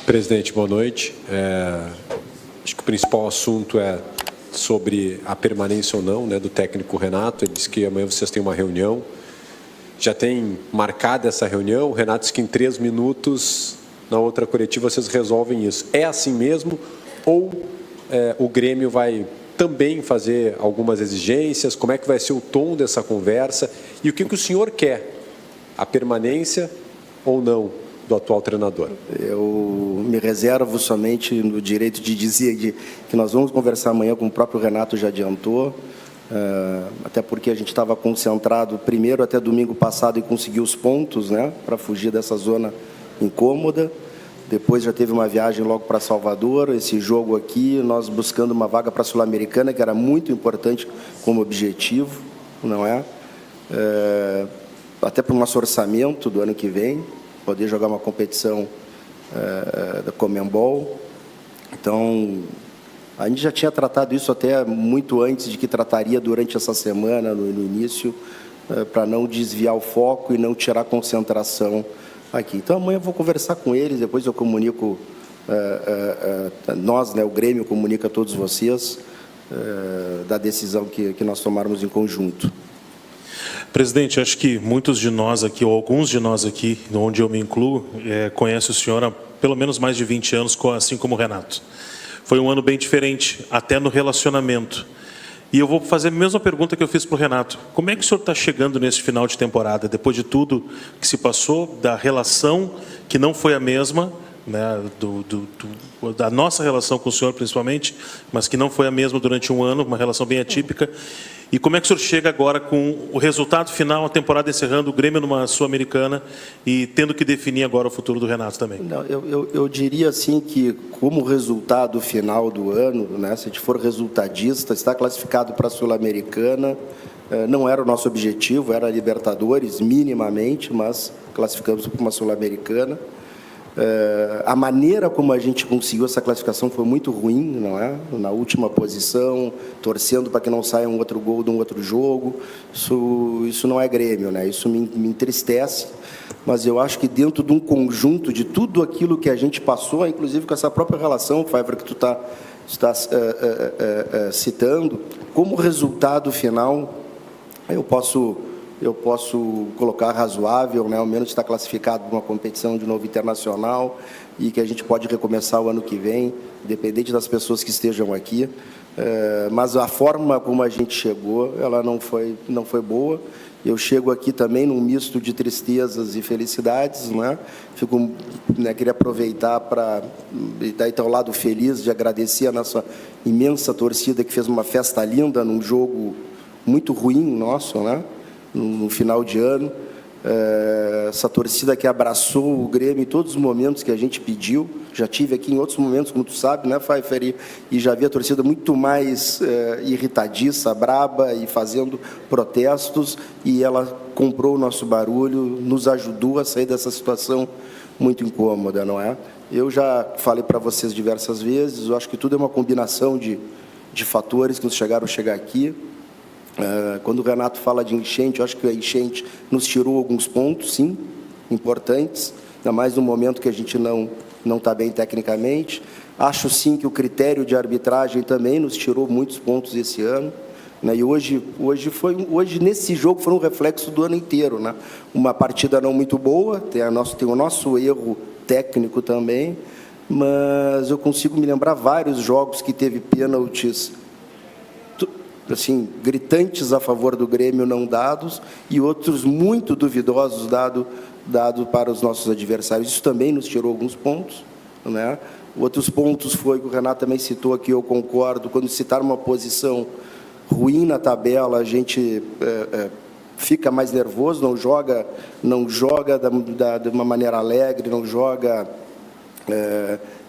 Presidente, boa noite. Acho que o principal assunto é sobre a permanência ou não, né, do técnico Renato. Ele disse que amanhã vocês têm uma reunião. Já tem marcada essa reunião. O Renato disse que em 3 minutos, na outra coletiva, vocês resolvem isso. É assim mesmo? Ou o Grêmio vai também fazer algumas exigências? Como é que vai ser o tom dessa conversa? E o que o senhor quer? A permanência ou não do atual treinador? Eu me reservo somente no direito de dizer que nós vamos conversar amanhã, como o próprio Renato já adiantou, até porque a gente estava concentrado primeiro até domingo passado em conseguir os pontos, né, para fugir dessa zona incômoda. Depois já teve uma viagem logo para Salvador, esse jogo aqui, nós buscando uma vaga para a Sul-Americana, que era muito importante como objetivo, não é? Até para o nosso orçamento do ano que vem, poder jogar uma competição da Conmebol. Então, a gente já tinha tratado isso até muito antes de que trataria durante essa semana, no início, para não desviar o foco e não tirar a concentração aqui. Então, amanhã eu vou conversar com eles, depois eu comunico, nós, né, o Grêmio, comunica a todos vocês da decisão que nós tomarmos em conjunto. Presidente, acho que muitos de nós aqui, ou alguns de nós aqui, onde eu me incluo, conhecem o senhor há pelo menos mais de 20 anos, assim como o Renato. Foi um ano bem diferente, até no relacionamento. E eu vou fazer a mesma pergunta que eu fiz para o Renato. Como é que o senhor está chegando nesse final de temporada, depois de tudo que se passou, da relação que não foi a mesma, né, da nossa relação com o senhor principalmente, mas que não foi a mesma durante um ano, uma relação bem atípica. E como é que o senhor chega agora com o resultado final, a temporada encerrando, o Grêmio numa Sul-Americana e tendo que definir agora o futuro do Renato também? Não, eu diria assim que, como resultado final do ano, né, se a gente for resultadista, está classificado para a Sul-Americana, não era o nosso objetivo, era a Libertadores, minimamente, mas classificamos para uma Sul-Americana. A maneira como a gente conseguiu essa classificação foi muito ruim, não é? Na última posição, torcendo para que não saia um outro gol de um outro jogo. Isso não é Grêmio, né? Isso me entristece, mas eu acho que dentro de um conjunto de tudo aquilo que a gente passou, inclusive com essa própria relação, Faiver, que tu está citando, como resultado final, eu posso colocar razoável, né, ao menos está classificado para uma competição de novo internacional e que a gente pode recomeçar o ano que vem, independente das pessoas que estejam aqui. Mas a forma como a gente chegou, ela não foi boa. Eu chego aqui também num misto de tristezas e felicidades, né? Queria aproveitar para dar então o lado feliz de agradecer a nossa imensa torcida que fez uma festa linda num jogo muito ruim nosso, né? No final de ano, essa torcida que abraçou o Grêmio em todos os momentos que a gente pediu. Já tive aqui em outros momentos, como tu sabe, né, Pfeiffer, e já vi a torcida muito mais irritadiça, braba e fazendo protestos, e ela comprou o nosso barulho, nos ajudou a sair dessa situação muito incômoda, não é? Eu já falei para vocês diversas vezes, eu acho que tudo é uma combinação de fatores que nos chegaram a chegar aqui. Quando o Renato fala de enchente, eu acho que a enchente nos tirou alguns pontos, sim, importantes, ainda mais no momento que a gente não está bem tecnicamente. Acho, sim, que o critério de arbitragem também nos tirou muitos pontos esse ano, né? E hoje nesse jogo foi um reflexo do ano inteiro, né? Uma partida não muito boa, tem o nosso erro técnico também, mas eu consigo me lembrar vários jogos que teve pênaltis assim, gritantes a favor do Grêmio não dados e outros muito duvidosos dado para os nossos adversários. Isso também nos tirou alguns pontos, né? Outros pontos foi que o Renato também citou aqui, eu concordo, quando citar uma posição ruim na tabela, a gente fica mais nervoso, não joga de uma maneira alegre, não joga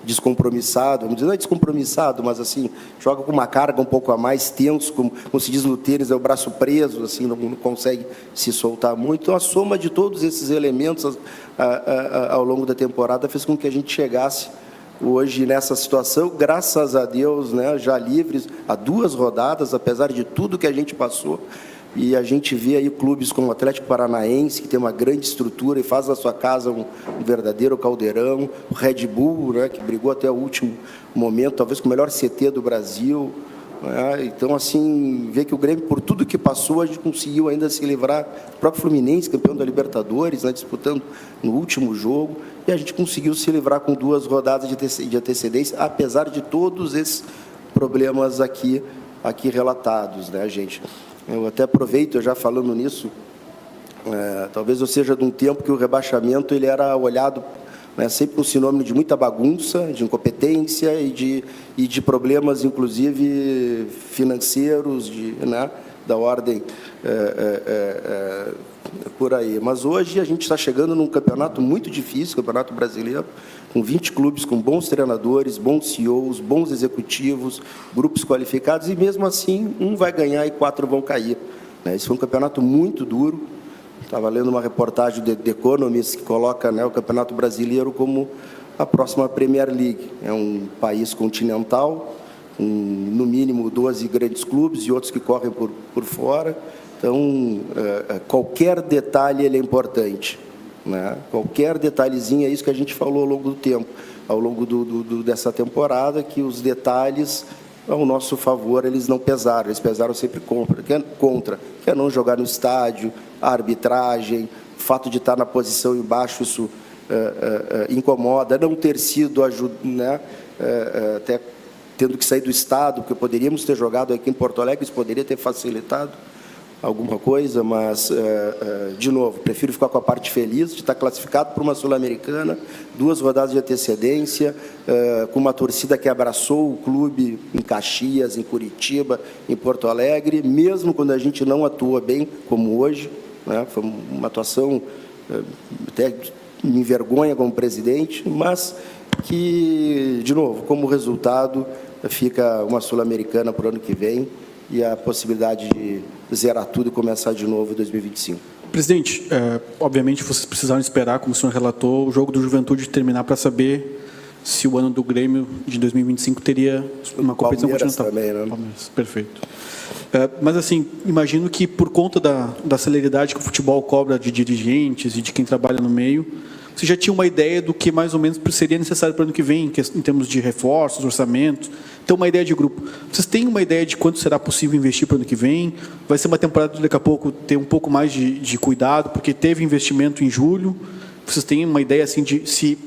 descompromissado, vamos dizer, não é descompromissado, mas assim, joga com uma carga um pouco a mais, tenso, como se diz no tênis, é o braço preso, assim, não consegue se soltar muito. Então, a soma de todos esses elementos ao longo da temporada fez com que a gente chegasse hoje nessa situação, graças a Deus, né, já livres, há 2 rodadas, apesar de tudo que a gente passou, e a gente vê aí clubes como o Atlético Paranaense, que tem uma grande estrutura e faz da sua casa um verdadeiro caldeirão, o Red Bull, né, que brigou até o último momento, talvez com o melhor CT do Brasil. Então, assim, ver que o Grêmio, por tudo que passou, a gente conseguiu ainda se livrar. O próprio Fluminense, campeão da Libertadores, né, disputando no último jogo, e a gente conseguiu se livrar com 2 rodadas de antecedência, apesar de todos esses problemas aqui relatados, né, gente? Eu até aproveito, já falando nisso, talvez eu seja de um tempo que o rebaixamento ele era olhado, né, sempre com sinônimo de muita bagunça, de incompetência e de problemas, inclusive, financeiros, né, da ordem por aí. Mas hoje a gente está chegando num campeonato muito difícil, campeonato brasileiro, com 20 clubes, com bons treinadores, bons CEOs, bons executivos, grupos qualificados, e mesmo assim, um vai ganhar e 4 vão cair. Esse foi um campeonato muito duro. Estava lendo uma reportagem do The Economist que coloca, né, o Campeonato Brasileiro como a próxima Premier League. É um país continental, com, no mínimo, 12 grandes clubes e outros que correm por fora. Então, qualquer detalhe ele é importante, né? Qualquer detalhezinho, é isso que a gente falou ao longo do tempo, ao longo dessa temporada, que os detalhes, ao nosso favor, eles não pesaram, eles pesaram sempre contra, que é não jogar no estádio, a arbitragem, o fato de estar na posição embaixo, isso incomoda, não ter sido, né, até tendo que sair do estado, porque poderíamos ter jogado aqui em Porto Alegre, isso poderia ter facilitado alguma coisa, mas, de novo, prefiro ficar com a parte feliz de estar classificado para uma Sul-Americana, 2 rodadas de antecedência, com uma torcida que abraçou o clube em Caxias, em Curitiba, em Porto Alegre, mesmo quando a gente não atua bem, como hoje, né? Foi uma atuação, até me envergonha como presidente, mas que, de novo, como resultado, fica uma Sul-Americana para o ano que vem, e a possibilidade de zerar tudo e começar de novo em 2025. Presidente, obviamente vocês precisaram esperar, como o senhor relatou, o jogo do Juventude terminar para saber se o ano do Grêmio de 2025 teria uma competição continental. Também, né? Palmeiras, perfeito. Mas, assim, imagino que por conta da celeridade que o futebol cobra de dirigentes e de quem trabalha no meio, você já tinha uma ideia do que mais ou menos seria necessário para o ano que vem, em termos de reforços, orçamento, ter uma ideia de grupo. Vocês têm uma ideia de quanto será possível investir para o ano que vem? Vai ser uma temporada, daqui a pouco, ter um pouco mais de cuidado, porque teve investimento em julho. Vocês têm uma ideia assim de se,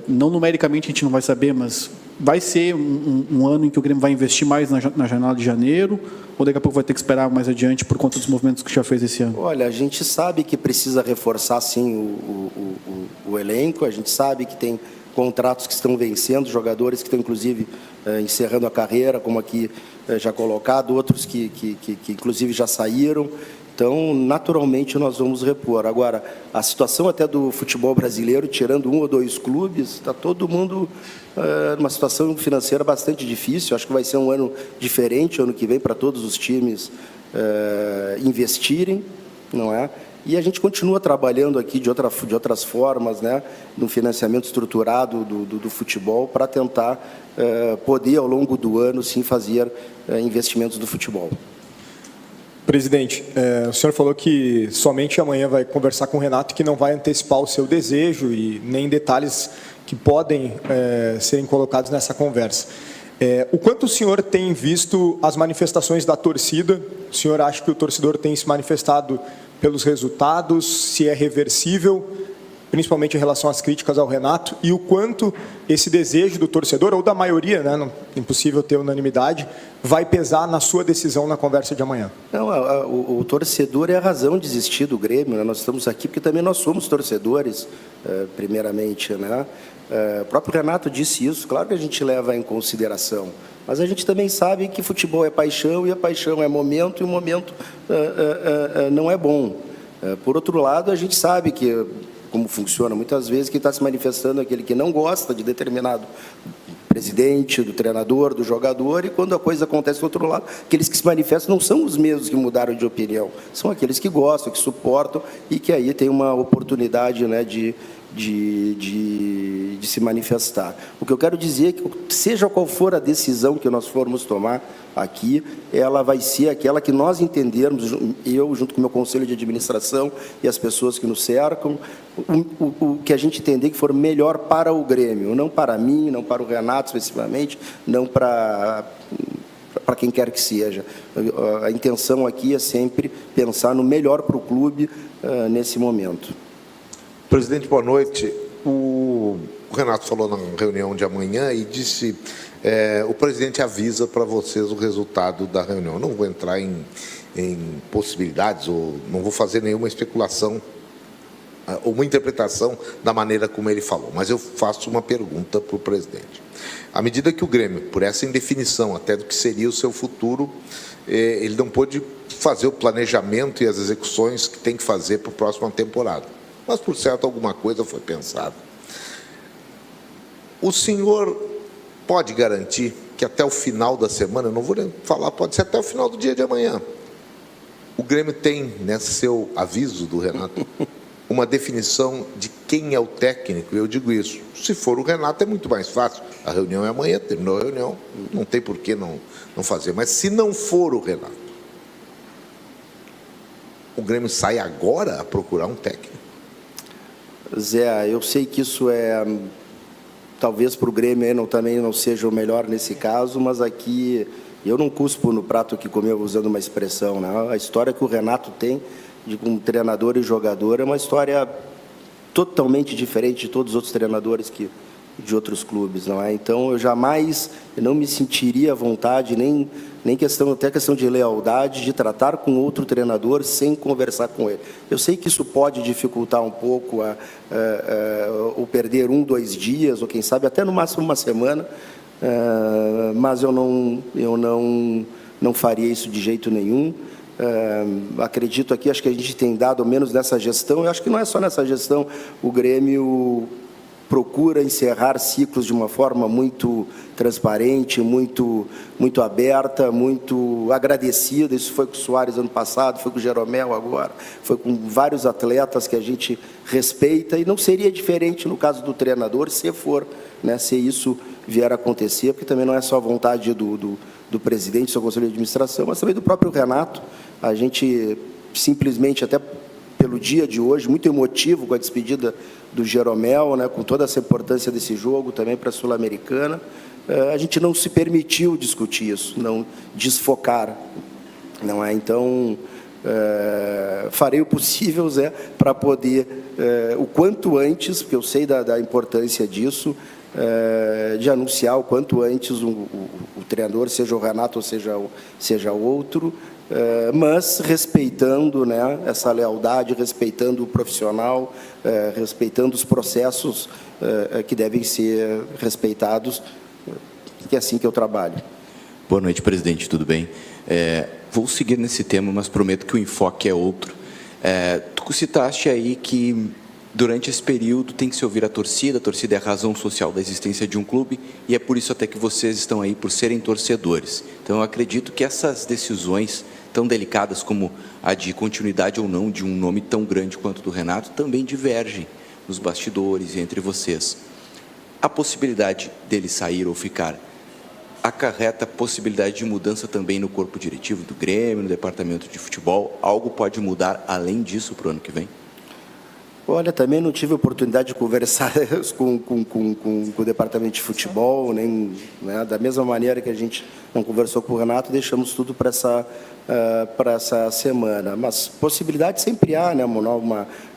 não numericamente a gente não vai saber, mas vai ser um ano em que o Grêmio vai investir mais na janela de janeiro, ou daqui a pouco vai ter que esperar mais adiante por conta dos movimentos que já fez esse ano? Olha, a gente sabe que precisa reforçar, sim, o elenco, a gente sabe que tem contratos que estão vencendo, jogadores que estão, inclusive, encerrando a carreira, como aqui já colocado, outros que inclusive, já saíram. Então, naturalmente, nós vamos repor. Agora, a situação até do futebol brasileiro, tirando 1 ou 2 clubes, está todo mundo numa situação financeira bastante difícil. Acho que vai ser um ano diferente, ano que vem, para todos os times investirem, não é? E a gente continua trabalhando aqui de outras formas, né, no financiamento estruturado do futebol, para tentar poder, ao longo do ano, sim, fazer investimentos do futebol. Presidente, o senhor falou que somente amanhã vai conversar com o Renato, que não vai antecipar o seu desejo e nem detalhes que podem serem colocados nessa conversa. O quanto o senhor tem visto as manifestações da torcida? O senhor acha que o torcedor tem se manifestado pelos resultados, se é reversível, principalmente em relação às críticas ao Renato, e o quanto esse desejo do torcedor, ou da maioria, né, não, impossível ter unanimidade, vai pesar na sua decisão na conversa de amanhã? Não, o torcedor é a razão de existir do Grêmio, né? Nós estamos aqui porque também nós somos torcedores, primeiramente, né? O próprio Renato disse isso, claro que a gente leva em consideração, mas a gente também sabe que futebol é paixão, e a paixão é momento, e o momento não é bom. Por outro lado, a gente sabe que, como funciona muitas vezes, quem está se manifestando é aquele que não gosta de determinado presidente, do treinador, do jogador, e quando a coisa acontece do outro lado, aqueles que se manifestam não são os mesmos que mudaram de opinião, são aqueles que gostam, que suportam, e que aí tem uma oportunidade, né, de de se manifestar. O que eu quero dizer é que, seja qual for a decisão que nós formos tomar aqui, ela vai ser aquela que nós entendermos, eu, junto com o meu conselho de administração e as pessoas que nos cercam, o que a gente entender que for melhor para o Grêmio, não para mim, não para o Renato especificamente, não para quem quer que seja. A intenção aqui é sempre pensar no melhor para o clube nesse momento. Presidente, boa noite. O Renato falou na reunião de amanhã e disse o presidente avisa para vocês o resultado da reunião. Eu não vou entrar em possibilidades, ou não vou fazer nenhuma especulação ou uma interpretação da maneira como ele falou, mas eu faço uma pergunta para o presidente. À medida que o Grêmio, por essa indefinição até do que seria o seu futuro, ele não pôde fazer o planejamento e as execuções que tem que fazer para a próxima temporada. Mas, por certo, alguma coisa foi pensada. O senhor pode garantir que até o final da semana, eu não vou nem falar, pode ser até o final do dia de amanhã, o Grêmio tem, nesse seu aviso do Renato, uma definição de quem é o técnico? Eu digo isso. Se for o Renato, é muito mais fácil. A reunião é amanhã, terminou a reunião, não tem por que não fazer. Mas se não for o Renato, o Grêmio sai agora a procurar um técnico? Zé, eu sei que isso talvez para o Grêmio também não seja o melhor nesse caso, mas aqui eu não cuspo no prato que comeu, usando uma expressão, né? A história que o Renato tem como treinador e jogador é uma história totalmente diferente de todos os outros treinadores de outros clubes, não é? Então, eu jamais não me sentiria à vontade, nem até questão de lealdade, de tratar com outro treinador sem conversar com ele. Eu sei que isso pode dificultar um pouco ou perder 1, 2 dias, ou quem sabe até no máximo uma semana, mas eu não faria isso de jeito nenhum. Acredito aqui, acho que a gente tem dado, ao menos nessa gestão, eu acho que não é só nessa gestão, o Grêmio procura encerrar ciclos de uma forma muito transparente, muito aberta, muito agradecida. Isso foi com o Soares ano passado, foi com o Jeromel agora, foi com vários atletas que a gente respeita, e não seria diferente no caso do treinador, se isso vier a acontecer, porque também não é só a vontade do presidente, do seu conselho de administração, mas também do próprio Renato. A gente simplesmente, até pelo dia de hoje, muito emotivo com a despedida do Jeromel, né, com toda essa importância desse jogo também para a Sul-Americana, a gente não se permitiu discutir isso, não desfocar, não é? Então, farei o possível, Zé, para poder, o quanto antes, porque eu sei da importância disso, de anunciar o quanto antes o treinador, seja o Renato ou seja outro, mas respeitando, né, essa lealdade, respeitando o profissional, respeitando os processos que devem ser respeitados, que é assim que eu trabalho. Boa noite, presidente, tudo bem? Vou seguir nesse tema, mas prometo que o enfoque é outro. Tu citaste aí que durante esse período tem que se ouvir a torcida é a razão social da existência de um clube, e é por isso até que vocês estão aí, por serem torcedores. Então, eu acredito que essas decisões tão delicadas como a de continuidade ou não de um nome tão grande quanto o do Renato também divergem nos bastidores e entre vocês. A possibilidade dele sair ou ficar acarreta a possibilidade de mudança também no corpo diretivo do Grêmio, no departamento de futebol? Algo pode mudar além disso para o ano que vem? Olha, também não tive a oportunidade de conversar com o departamento de futebol, nem, né, da mesma maneira que a gente não conversou com o Renato, deixamos tudo para essa semana. Mas possibilidade sempre há, né?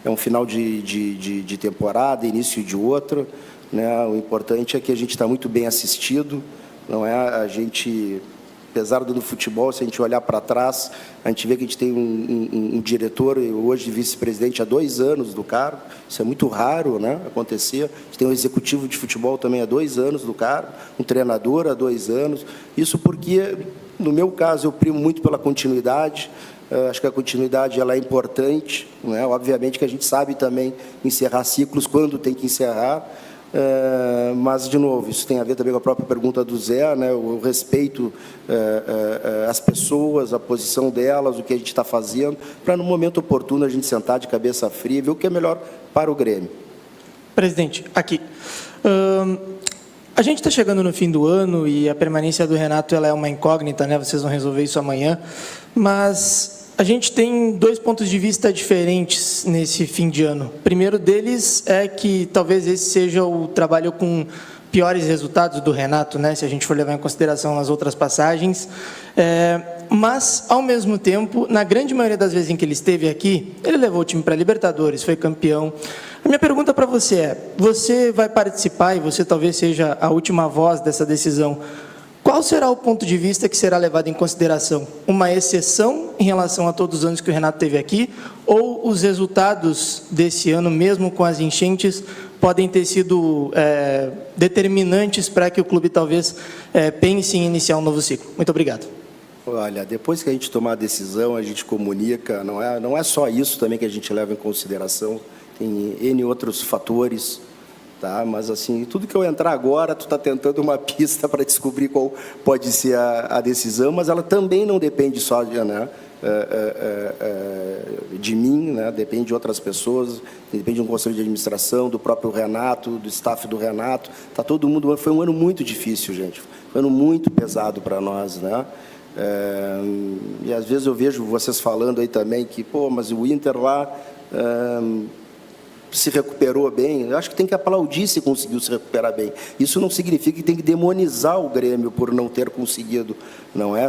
É um final de temporada, início de outra, né? O importante é que a gente está muito bem assistido, não é? A gente, apesar do futebol, se a gente olhar para trás, a gente vê que a gente tem um diretor, hoje vice-presidente, há 2 anos do cargo. Isso é muito raro, né, acontecer. A gente tem um executivo de futebol também há 2 anos do cargo, um treinador há 2 anos. Isso porque, no meu caso, eu primo muito pela continuidade. Acho que a continuidade ela é importante, né? Obviamente que a gente sabe também encerrar ciclos quando tem que encerrar. Mas, de novo, isso tem a ver também com a própria pergunta do Zé, né? O respeito às pessoas, a posição delas, o que a gente está fazendo, para, no momento oportuno, a gente sentar de cabeça fria e ver o que é melhor para o Grêmio. Presidente, aqui. A gente está chegando no fim do ano e a permanência do Renato ela é uma incógnita, né? Vocês vão resolver isso amanhã, mas a gente tem 2 pontos de vista diferentes nesse fim de ano. O primeiro deles é que talvez esse seja o trabalho com piores resultados do Renato, né? Se a gente for levar em consideração as outras passagens. Mas, ao mesmo tempo, na grande maioria das vezes em que ele esteve aqui, ele levou o time para a Libertadores, foi campeão. A minha pergunta para você é, você vai participar e você talvez seja a última voz dessa decisão. Qual será o ponto de vista que será levado em consideração? Uma exceção em relação a todos os anos que o Renato teve aqui? Ou os resultados desse ano, mesmo com as enchentes, podem ter sido determinantes para que o clube talvez pense em iniciar um novo ciclo? Muito obrigado. Olha, depois que a gente tomar a decisão, a gente comunica, não é só isso também que a gente leva em consideração, tem N outros fatores, tá? Mas assim, tudo que eu entrar agora, tu está tentando uma pista para descobrir qual pode ser a decisão, mas ela também não depende só de mim, né? Depende de outras pessoas, depende de um conselho de administração, do próprio Renato, do staff do Renato, tá todo mundo, foi um ano muito difícil, gente, foi um ano muito pesado para nós, né? E às vezes eu vejo vocês falando aí também que, pô, mas o Inter lá se recuperou bem. Eu acho que tem que aplaudir se conseguiu se recuperar bem. Isso não significa que tem que demonizar o Grêmio por não ter conseguido. Não é?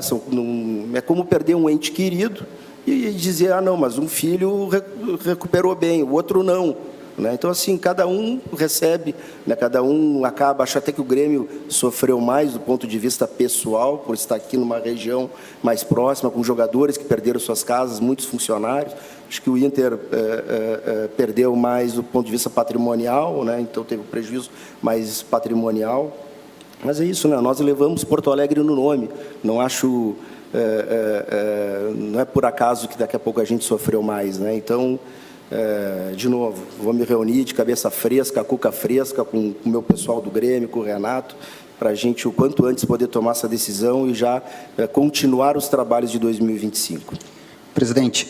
É como perder um ente querido e dizer, ah, não, mas um filho recuperou bem, o outro não. Né? Então, assim, cada um recebe, né? Cada um acaba, acho até que o Grêmio sofreu mais do ponto de vista pessoal, por estar aqui numa região mais próxima, com jogadores que perderam suas casas, muitos funcionários. Acho que o Inter perdeu mais do ponto de vista patrimonial, né? Então teve um prejuízo mais patrimonial. Mas é isso, né? Nós levamos Porto Alegre no nome. Não acho... não é por acaso que daqui a pouco a gente sofreu mais, né? Então... de novo, vou me reunir de cabeça fresca, cuca fresca, com o meu pessoal do Grêmio, com o Renato, para a gente, o quanto antes, poder tomar essa decisão e já continuar os trabalhos de 2025. Presidente,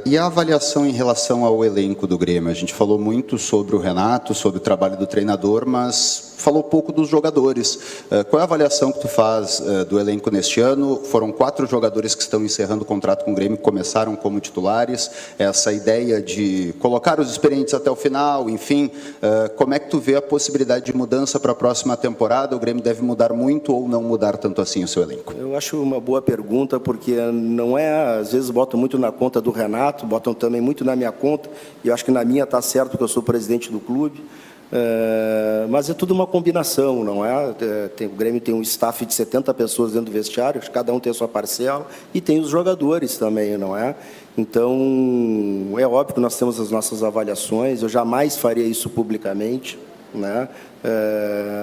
e a avaliação em relação ao elenco do Grêmio? A gente falou muito sobre o Renato, sobre o trabalho do treinador, mas falou pouco dos jogadores. Qual é a avaliação que tu faz do elenco neste ano? Foram 4 jogadores que estão encerrando o contrato com o Grêmio, que começaram como titulares. Essa ideia de colocar os experientes até o final, enfim. Como é que tu vê a possibilidade de mudança para a próxima temporada? O Grêmio deve mudar muito ou não mudar tanto assim o seu elenco? Eu acho uma boa pergunta, porque não é, às vezes botam muito na conta do Renato, botam também muito na minha conta, e eu acho que na minha está certo, porque eu sou presidente do clube, mas é tudo uma combinação, não é? O Grêmio tem um staff de 70 pessoas dentro do vestiário, cada um tem a sua parcela, e tem os jogadores também, não é? Então, é óbvio que nós temos as nossas avaliações, eu jamais faria isso publicamente, né?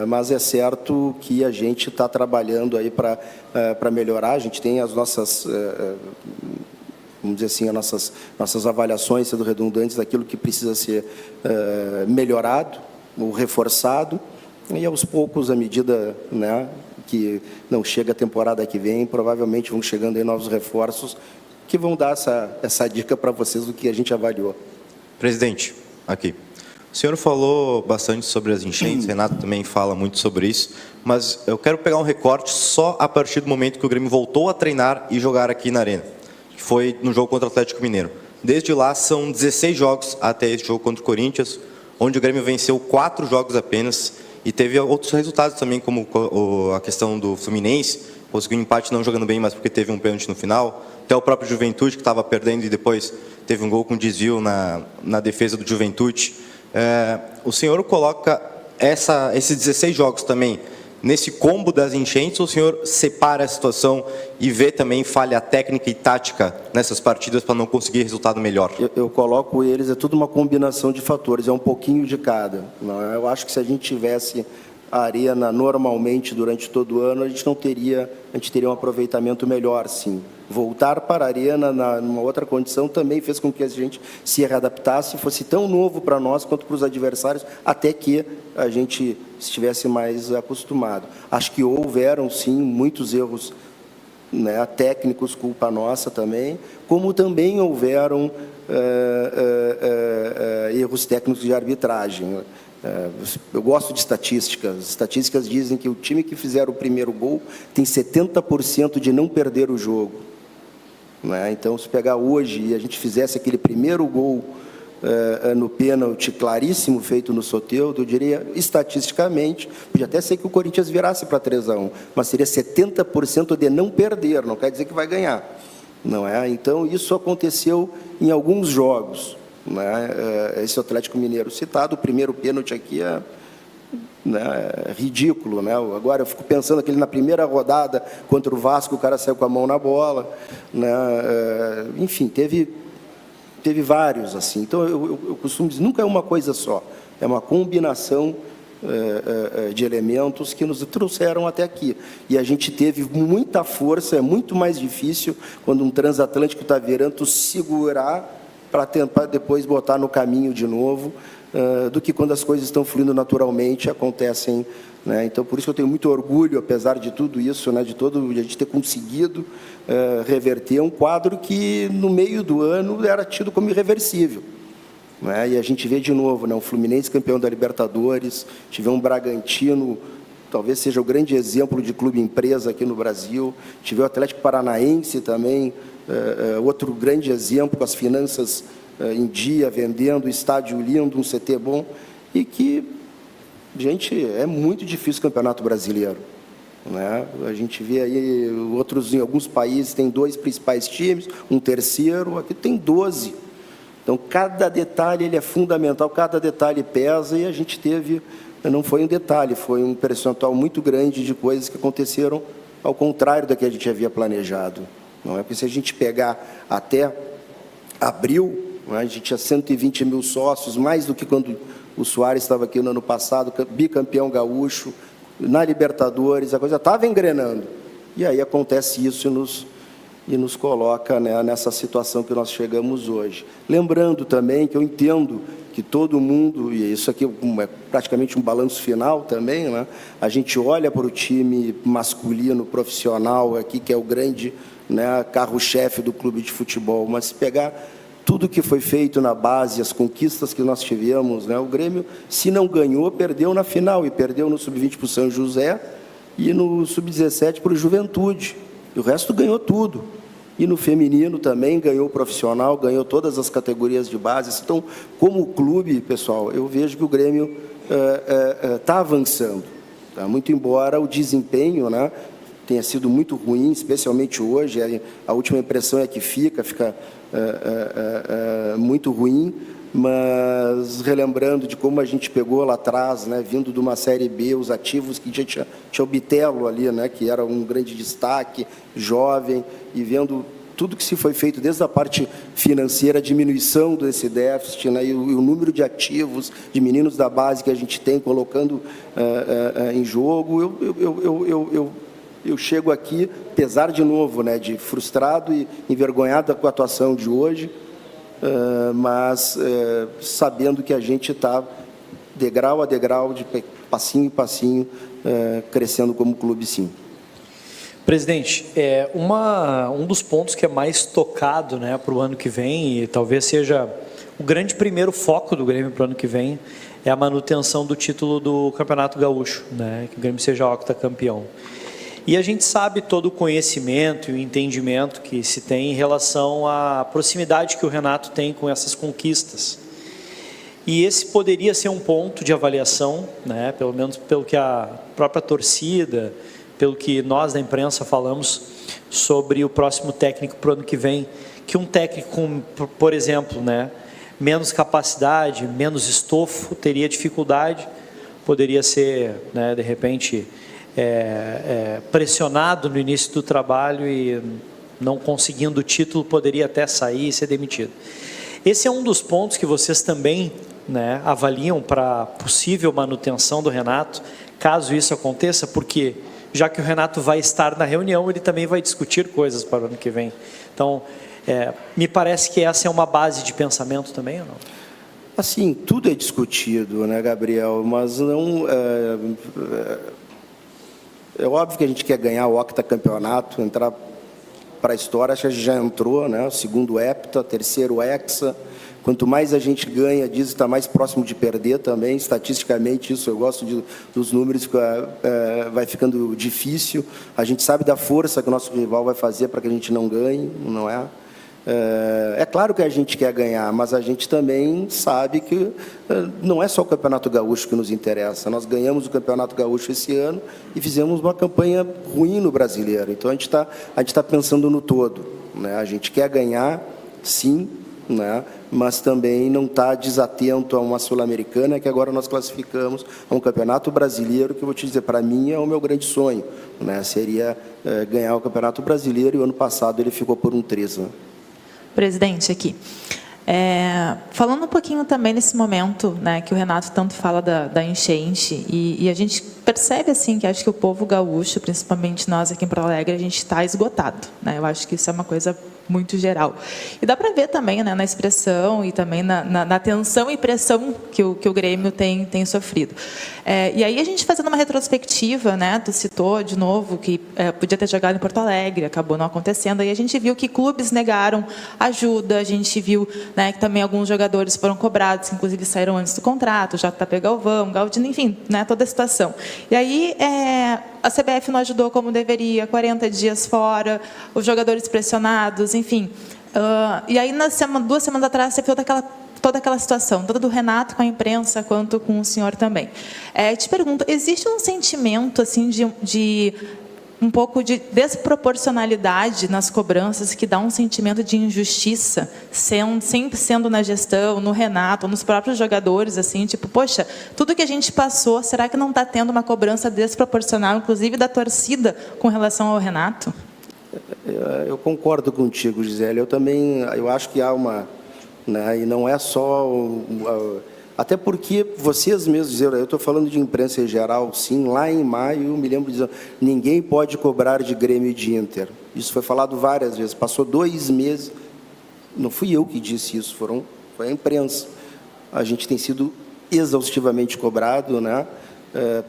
Mas é certo que a gente está trabalhando aí para melhorar, a gente tem as nossas... vamos dizer assim, as nossas avaliações, sendo redundantes, daquilo que precisa ser melhorado, ou reforçado, e aos poucos, à medida, né, que não chega a temporada que vem, provavelmente vão chegando aí novos reforços que vão dar essa dica para vocês do que a gente avaliou. Presidente, aqui. O senhor falou bastante sobre as enchentes, Renato também fala muito sobre isso, mas eu quero pegar um recorte só a partir do momento que o Grêmio voltou a treinar e jogar aqui na Arena, que foi no jogo contra o Atlético Mineiro. Desde lá são 16 jogos até esse jogo contra o Corinthians, onde o Grêmio venceu 4 jogos apenas e teve outros resultados também, como a questão do Fluminense, conseguiu um empate não jogando bem, mas porque teve um pênalti no final, até o próprio Juventude, que estava perdendo e depois teve um gol com desvio na defesa do Juventude. O senhor coloca esses 16 jogos também nesse combo das enchentes, ou o senhor separa a situação e vê também falha técnica e tática nessas partidas para não conseguir resultado melhor? Eu coloco eles, é tudo uma combinação de fatores, é um pouquinho de cada. Eu acho que se a gente tivesse a Arena normalmente durante todo o ano, a gente teria um aproveitamento melhor, sim. Voltar para a Arena numa outra condição também fez com que a gente se readaptasse, fosse tão novo para nós quanto para os adversários, até que a gente estivesse mais acostumado. Acho que houveram, sim, muitos erros, né, técnicos, culpa nossa também, como também houveram erros técnicos de arbitragem. Eu gosto de estatísticas. As estatísticas dizem que o time que fizer o primeiro gol tem 70% de não perder o jogo. Né? Então, se pegar hoje e a gente fizesse aquele primeiro gol no pênalti claríssimo feito no Soteldo, eu diria, estatisticamente, podia até ser que o Corinthians virasse para 3-1, mas seria 70% de não perder, não quer dizer que vai ganhar. Não é? Então, isso aconteceu em alguns jogos. Né? Esse Atlético Mineiro citado, o primeiro pênalti aqui é ridículo. Né? Agora, eu fico pensando que ele, na primeira rodada, contra o Vasco, o cara saiu com a mão na bola. Né? Enfim, teve vários, assim. Então, eu costumo dizer, nunca é uma coisa só, é uma combinação de elementos que nos trouxeram até aqui. E a gente teve muita força, é muito mais difícil, quando um transatlântico está virando, segurar para tentar depois botar no caminho de novo, do que quando as coisas estão fluindo naturalmente, acontecem. Né? Então, por isso que eu tenho muito orgulho, apesar de tudo isso, né, de a gente ter conseguido reverter um quadro que, no meio do ano, era tido como irreversível. Né? E a gente vê de novo, né, um Fluminense campeão da Libertadores, tivemos um Bragantino, talvez seja o grande exemplo de clube-empresa aqui no Brasil, tivemos o Atlético Paranaense também, outro grande exemplo, com as finanças em dia, vendendo, estádio lindo, um CT bom, e que, gente, é muito difícil o Campeonato Brasileiro. Né? A gente vê aí, em alguns países tem 2 principais times, um terceiro, aqui tem 12. Então, cada detalhe ele é fundamental, cada detalhe pesa, e a gente teve, não foi um detalhe, foi um percentual muito grande de coisas que aconteceram ao contrário da que a gente havia planejado. Não é? Porque se a gente pegar até abril, não é? A gente tinha 120 mil sócios, mais do que quando o Soares estava aqui no ano passado, bicampeão gaúcho, na Libertadores, a coisa estava engrenando. E aí acontece isso e nos coloca, né, nessa situação que nós chegamos hoje. Lembrando também que eu entendo que todo mundo, e isso aqui é praticamente um balanço final também, né, a gente olha para o time masculino profissional aqui, que é o grande, né, carro-chefe do clube de futebol, mas se pegar tudo que foi feito na base, as conquistas que nós tivemos, né, o Grêmio, se não ganhou, perdeu na final, e perdeu no Sub-20 para o São José e no Sub-17 para o Juventude. E o resto ganhou tudo. E no feminino também ganhou o profissional, ganhou todas as categorias de base. Então, como clube, pessoal, eu vejo que o Grêmio está avançando. Tá? Muito embora o desempenho, né, tenha sido muito ruim, especialmente hoje. A última impressão é que fica muito ruim, mas relembrando de como a gente pegou lá atrás, né, vindo de uma Série B, os ativos que tinha o Bitelo ali, né, que era um grande destaque, jovem, e vendo tudo que se foi feito desde a parte financeira, a diminuição desse déficit, né, e o número de ativos, de meninos da base que a gente tem colocando em jogo, eu chego aqui, apesar de novo, né, de frustrado e envergonhado com a atuação de hoje, mas sabendo que a gente está degrau a degrau, de passinho em passinho, crescendo como clube, sim. Presidente, um dos pontos que é mais tocado, né, para o ano que vem, e talvez seja o grande primeiro foco do Grêmio para o ano que vem, é a manutenção do título do Campeonato Gaúcho, né, que o Grêmio seja octacampeão. E a gente sabe todo o conhecimento e o entendimento que se tem em relação à proximidade que o Renato tem com essas conquistas. E esse poderia ser um ponto de avaliação, né, pelo menos pelo que a própria torcida, pelo que nós da imprensa falamos sobre o próximo técnico para o ano que vem, que um técnico com, por exemplo, né, menos capacidade, menos estofo, teria dificuldade, poderia ser, né, de repente, pressionado no início do trabalho e não conseguindo o título, poderia até sair e ser demitido. Esse é um dos pontos que vocês também, né, avaliam para possível manutenção do Renato, caso isso aconteça, porque já que o Renato vai estar na reunião, ele também vai discutir coisas para o ano que vem. Então, me parece que essa é uma base de pensamento também, ou não? Assim, tudo é discutido, né, Gabriel, mas não... É óbvio que a gente quer ganhar o octacampeonato, entrar para a história, acho que a gente já entrou, né? O segundo hepta, terceiro hexa, quanto mais a gente ganha, diz que está mais próximo de perder também. Estatisticamente, isso eu gosto dos números, vai ficando difícil. A gente sabe da força que o nosso rival vai fazer para que a gente não ganhe, não é? É claro que a gente quer ganhar, mas a gente também sabe que não é só o Campeonato Gaúcho que nos interessa. Nós ganhamos o Campeonato Gaúcho esse ano e fizemos uma campanha ruim no Brasileiro. Então, a gente tá pensando no todo, né? A gente quer ganhar, sim, né? Mas também não está desatento a uma Sul-Americana, que agora nós classificamos a um Campeonato Brasileiro, que eu vou te dizer, para mim é o meu grande sonho, né? Seria ganhar o Campeonato Brasileiro, e o ano passado ele ficou por um 3, né? Presidente, aqui. Falando um pouquinho também nesse momento, né, que o Renato tanto fala da enchente, e a gente percebe assim que acho que o povo gaúcho, principalmente nós aqui em Porto Alegre, a gente está esgotado, né? Eu acho que isso é uma coisa muito geral. E dá para ver também, né, na expressão e também na tensão e pressão que o Grêmio tem sofrido. E aí a gente fazendo uma retrospectiva, né, tu citou de novo que podia ter jogado em Porto Alegre, acabou não acontecendo, aí a gente viu que clubes negaram ajuda, a gente viu, né, que também alguns jogadores foram cobrados, que inclusive saíram antes do contrato, JP Galvão, Galdino, enfim, né, toda a situação. E aí a CBF não ajudou como deveria, 40 dias fora, os jogadores pressionados, enfim. E aí, 2 semanas atrás, você viu toda aquela situação, tanto do Renato com a imprensa, quanto com o senhor também. Te pergunto, existe um sentimento assim de um pouco de desproporcionalidade nas cobranças, que dá um sentimento de injustiça, sempre sendo na gestão, no Renato, nos próprios jogadores, assim, tipo, poxa, tudo que a gente passou, será que não está tendo uma cobrança desproporcional, inclusive da torcida, com relação ao Renato? Eu concordo contigo, Gisele. Eu acho que há uma, né, e não é só até porque vocês mesmos dizeram, eu estou falando de imprensa em geral, sim, lá em maio, eu me lembro dizendo, ninguém pode cobrar de Grêmio e de Inter. Isso foi falado várias vezes, passou 2 meses, não fui eu que disse isso, foi a imprensa. A gente tem sido exaustivamente cobrado, né?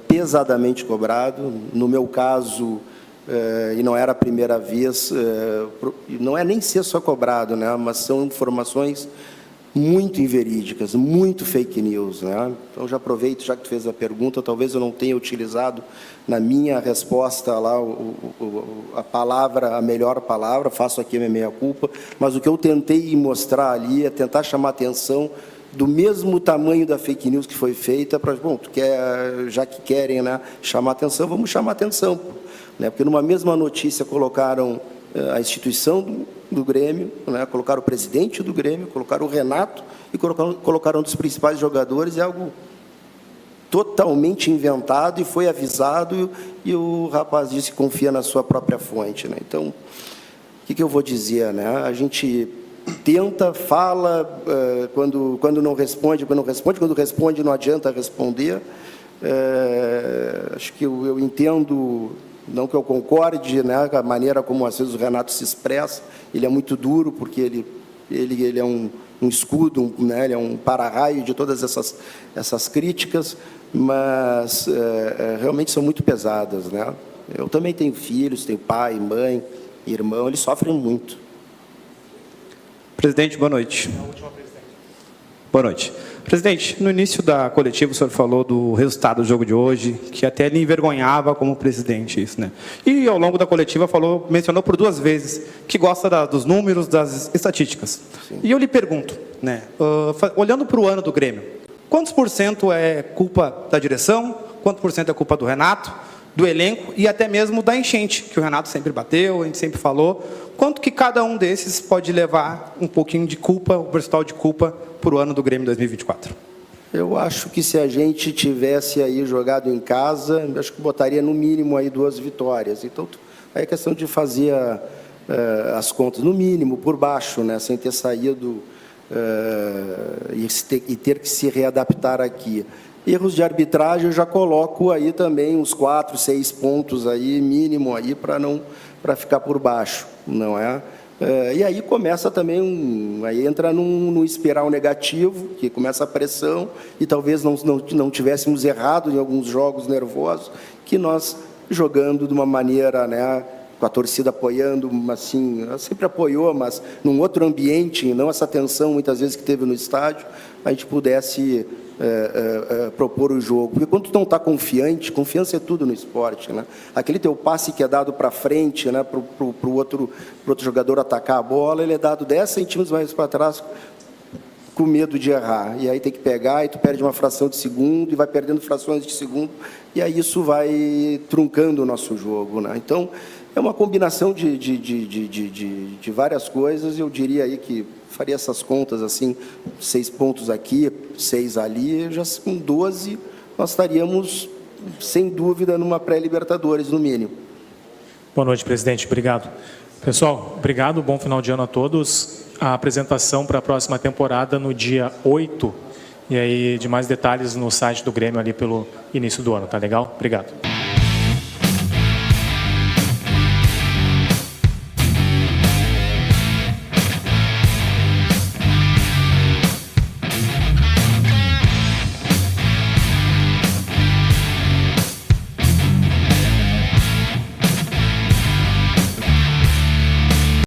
Pesadamente cobrado. No meu caso, e não era a primeira vez, não é nem ser só cobrado, né? Mas são informações muito inverídicas, muito fake news, né? Então, já aproveito, já que tu fez a pergunta, talvez eu não tenha utilizado na minha resposta lá a melhor palavra, faço aqui a minha meia-culpa, mas o que eu tentei mostrar ali é tentar chamar a atenção do mesmo tamanho da fake news que foi feita, para, bom, já que querem, né, chamar a atenção, vamos chamar a atenção, né? Porque numa mesma notícia colocaram a instituição do Grêmio, né? Colocaram o presidente do Grêmio, colocaram o Renato e colocaram um dos principais jogadores. É algo totalmente inventado e foi avisado, e o rapaz disse que confia na sua própria fonte, né? Então, o que eu vou dizer, né? A gente tenta, fala, quando não responde, quando responde não adianta responder. Acho que eu entendo. Não que eu concorde, né, com a maneira como às vezes o Renato se expressa, ele é muito duro, porque ele é um escudo, né, ele é um para-raio de todas essas críticas, mas realmente são muito pesadas, né? Eu também tenho filhos, tenho pai, mãe, irmão, eles sofrem muito. Presidente, boa noite. Boa noite. Presidente, no início da coletiva o senhor falou do resultado do jogo de hoje, que até lhe envergonhava como presidente isso, né? E ao longo da coletiva mencionou por 2 vezes que gosta dos números, das estatísticas. Sim. E eu lhe pergunto, né, olhando para o ano do Grêmio, quantos % é culpa da direção, quantos % é culpa do Renato, do elenco e até mesmo da enchente, que o Renato sempre bateu, a gente sempre falou, quanto que cada um desses pode levar um pouquinho de culpa, o percentual de culpa, para o ano do Grêmio 2024? Eu acho que se a gente tivesse aí jogado em casa, acho que botaria no mínimo aí 2 vitórias. Então, aí é questão de fazer as contas, no mínimo, por baixo, né, sem ter saído e ter que se readaptar aqui. Erros de arbitragem, eu já coloco aí também uns 4, 6 pontos aí, mínimo aí, para ficar por baixo, não é? E aí começa também, aí entra num espiral negativo, que começa a pressão, e talvez não tivéssemos errado em alguns jogos nervosos, que nós, jogando de uma maneira, né, com a torcida apoiando, assim, ela sempre apoiou, mas num outro ambiente, não essa tensão muitas vezes que teve no estádio, a gente pudesse propor o jogo. Porque quando tu não está confiante, confiança é tudo no esporte, né? Aquele teu passe que é dado para frente, né, para o outro jogador atacar a bola, ele é dado 10 centímetros mais para trás, com medo de errar. E aí tem que pegar, e tu perde uma fração de segundo, e vai perdendo frações de segundo, e aí isso vai truncando o nosso jogo, né? Então, é uma combinação de várias coisas. Eu diria aí que faria essas contas assim, 6 pontos aqui, 6 ali, já com 12 nós estaríamos, sem dúvida, numa pré-Libertadores, no mínimo. Boa noite, presidente. Obrigado. Pessoal, obrigado. Bom final de ano a todos. A apresentação para a próxima temporada no dia 8, e aí de mais detalhes no site do Grêmio ali pelo início do ano, tá legal? Obrigado.